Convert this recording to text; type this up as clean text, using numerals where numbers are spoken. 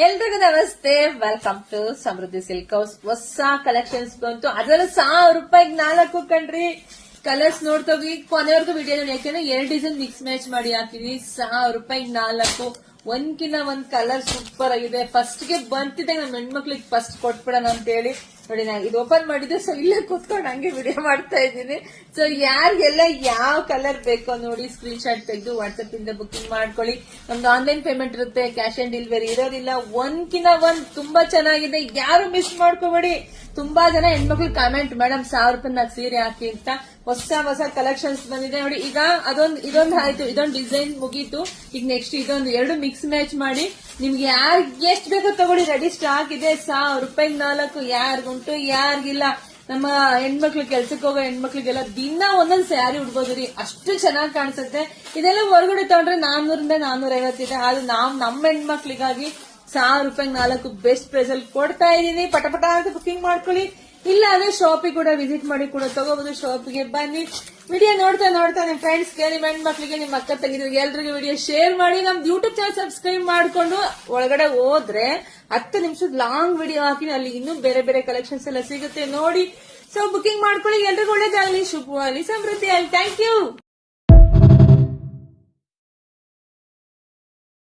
ಎಲ್ರಿಗೂ ನಮಸ್ತೆ. Welcome to Samriddhi silk house. ಹೊಸ ಕಲೆಕ್ಷನ್ಸ್ ಬಂತು, ಅದರಲ್ಲೂ ₹1,000 4 ಕಣ್ರಿ. ಕಲರ್ಸ್ ನೋಡ್ತೋಗಿ ಕೊನೆವರೆಗೂ ವಿಡಿಯೋ ನೋಡಿ, ಯಾಕೆಂದ್ರೆ 2 ಡಿಸೈನ್ ಮಿಕ್ಸ್ ಮ್ಯಾಚ್ ಮಾಡಿ ಹಾಕಿದ್ವಿ. ₹1,000 4 ಒಂದ್ಕಿನ್ನ ಒಂದ್ ಕಲರ್ ಸೂಪರ್ ಆಗಿದೆ. ಫಸ್ಟ್ ಗೆ ಬಂತಿದ್ದೆ ನಮ್ಮ ಹೆಣ್ಮಕ್ಳಿಗೆ ಫಸ್ಟ್ ಕೊಟ್ಬಿಡೋಣ ಅಂತ ಹೇಳಿ ನೋಡಿ, ನಾನು ಇದು ಓಪನ್ ಮಾಡಿದ್ದೆ. ಸೊ ಇಲ್ಲೇ ಕೂತ್ಕೊಂಡು ಹಂಗೆ ವಿಡಿಯೋ ಮಾಡ್ತಾ ಇದ್ದೀನಿ. ಸೊ ಯಾರಿಗೆಲ್ಲ ಯಾವ ಕಲರ್ ಬೇಕೋ ನೋಡಿ, ಸ್ಕ್ರೀನ್ ಶಾಟ್ ತೆಗೆದು ವಾಟ್ಸ್ಆಪ್ ಇಂದ ಬುಕಿಂಗ್ ಮಾಡ್ಕೊಳ್ಳಿ. ನಮ್ದು ಆನ್ಲೈನ್ ಪೇಮೆಂಟ್ ಇರುತ್ತೆ, ಕ್ಯಾಶ್ ಆನ್ ಡೆಲಿವರಿ ಇರೋದಿಲ್ಲ. ಒಂದ್ಕಿನ್ನ ಒಂದ್ ತುಂಬಾ ಚೆನ್ನಾಗಿದೆ, ಯಾರು ಮಿಸ್ ಮಾಡ್ಕೋಬೇಡಿ. ತುಂಬಾ ಜನ ಹೆಣ್ಮಕ್ಳು ಕಾಮೆಂಟ್, ಮೇಡಮ್ ₹1,000 ಸೀರೆ ಹಾಕಿ ಅಂತ. ಹೊಸ ಕಲೆಕ್ಷನ್ಸ್ ಬಂದಿದೆ ನೋಡಿ. ಈಗ ಇದೊಂದು ಆಯ್ತು, ಇದೊಂದು ಡಿಸೈನ್ ಮುಗೀತು. ಈಗ ನೆಕ್ಸ್ಟ್ ಇದೊಂದು 2 ಮಿಕ್ಸ್ ಮ್ಯಾಚ್ ಮಾಡಿ ನಿಮ್ಗೆ ಯಾರಿಗೆ ಎಷ್ಟು ಬೇಕೋ ತಗೊಳ್ಳಿ, ರೆಡಿ ಸ್ಟಾಕ್ ಇದೆ. ₹1,000 4 ಯಾರಿಗುಂಟು ಯಾರಿಗಿಲ್ಲ. ನಮ್ಮ ಹೆಣ್ಮಕ್ಳು ಕೆಲ್ಸಕ್ಕೆ ಹೋಗೋ ಹೆಣ್ಮಕ್ಳಿಗೆಲ್ಲ ದಿನ ಒಂದೊಂದ್ ಸ್ಯಾರಿ ಉಡ್ಬೋದು ರೀ, ಅಷ್ಟು ಚೆನ್ನಾಗಿ ಕಾಣಿಸುತ್ತೆ. ಇದೆಲ್ಲ ಹೊರಗಡೆ ತಗೊಂಡ್ರೆ 400 450 ಇದೆ. ಆದ್ರೆ ನಮ್ಮ ಹೆಣ್ಮಕ್ಳಿಗಾಗಿ ₹1,000 ಬೆಸ್ಟ್ ಪ್ರೈಸ್ ಅಲ್ಲಿ ಕೊಡ್ತಾ ಇದೀನಿ. ಪಟಪಟ ಅಂತ ಬುಕಿಂಗ್ ಮಾಡ್ಕೊಳ್ಳಿ. ಇಲ್ಲ ಅದೇ ಶಾಪಿಗೆ ಕೂಡ ವಿಸಿಟ್ ಮಾಡಿ ಕೂಡ ತಗೋಬಹುದು. ಶಾಪಿಗೆ ಬನ್ನಿ. ವಿಡಿಯೋ ನೋಡ್ತಾ ನಿಮ್ ಫ್ರೆಂಡ್ಸ್ ಗೆ, ನಿಮ್ ಹೆಣ್ಮಕ್ಳಿಗೆ, ನಿಮ್ ಅಕ್ಕ ತಂಗಿದ್ರಿಗೆ ಎಲ್ರಿಗೂ ವಿಡಿಯೋ ಶೇರ್ ಮಾಡಿ. ನಮ್ದು ಯೂಟ್ಯೂಬ್ ಚಾನಲ್ ಸಬ್ಸ್ಕ್ರೈಬ್ ಮಾಡ್ಕೊಂಡು ಒಳಗಡೆ ಹೋದ್ರೆ 10 ನಿಮಿಷದ ಲಾಂಗ್ ವಿಡಿಯೋ ಹಾಕಿ, ಅಲ್ಲಿ ಇನ್ನೂ ಬೇರೆ ಬೇರೆ ಕಲೆಕ್ಷನ್ಸ್ ಎಲ್ಲ ಸಿಗುತ್ತೆ ನೋಡಿ. ಸೊ ಬುಕಿಂಗ್ ಮಾಡ್ಕೊಳ್ಳಿ. ಎಲ್ರಿಗೂ ಒಳ್ಳೇದಾಗಲಿ, ಶುಭವಾಗಲಿ, ಸಮೃದ್ಧಿ ಆಗಲಿ. Thank you.